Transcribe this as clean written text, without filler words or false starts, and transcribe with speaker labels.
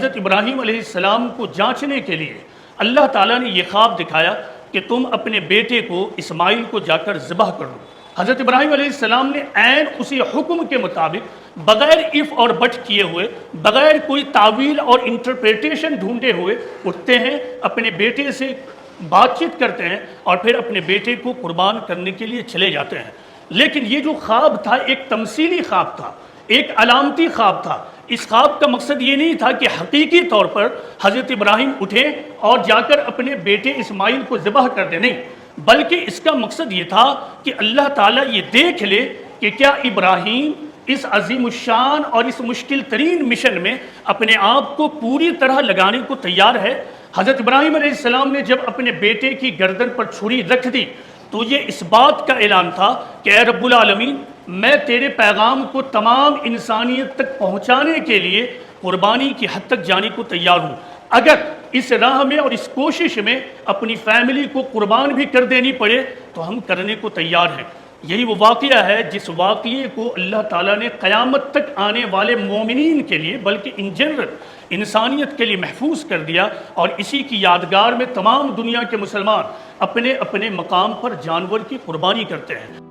Speaker 1: حضرت ابراہیم علیہ السلام کو جانچنے کے لیے اللہ تعالیٰ نے یہ خواب دکھایا کہ تم اپنے بیٹے کو اسماعیل کو جا کر ذبح کر دو۔ حضرت ابراہیم علیہ السلام نے عین اسی حکم کے مطابق بغیر اف اور بٹ کیے ہوئے، بغیر کوئی تعویل اور انٹرپریٹیشن ڈھونڈے ہوئے اٹھتے ہیں، اپنے بیٹے سے بات چیت کرتے ہیں اور پھر اپنے بیٹے کو قربان کرنے کے لیے چلے جاتے ہیں۔ لیکن یہ جو خواب تھا ایک تمثیلی خواب تھا، ایک علامتی خواب تھا۔ اس خواب کا مقصد یہ نہیں تھا کہ حقیقی طور پر حضرت ابراہیم اٹھیں اور جا کر اپنے بیٹے اسماعیل کو ذبح کر دیں، نہیں، بلکہ اس کا مقصد یہ تھا کہ اللہ تعالیٰ یہ دیکھ لے کہ کیا ابراہیم اس عظیم الشان اور اس مشکل ترین مشن میں اپنے آپ کو پوری طرح لگانے کو تیار ہے۔ حضرت ابراہیم علیہ السلام نے جب اپنے بیٹے کی گردن پر چھری رکھ دی تو یہ اس بات کا اعلان تھا کہ اے رب العالمین، میں تیرے پیغام کو تمام انسانیت تک پہنچانے کے لیے قربانی کی حد تک جانے کو تیار ہوں۔ اگر اس راہ میں اور اس کوشش میں اپنی فیملی کو قربان بھی کر دینی پڑے تو ہم کرنے کو تیار ہیں۔ یہی وہ واقعہ ہے جس واقعے کو اللہ تعالیٰ نے قیامت تک آنے والے مومنین کے لیے بلکہ ان جنرل انسانیت کے لیے محفوظ کر دیا، اور اسی کی یادگار میں تمام دنیا کے مسلمان اپنے اپنے مقام پر جانور کی قربانی کرتے ہیں۔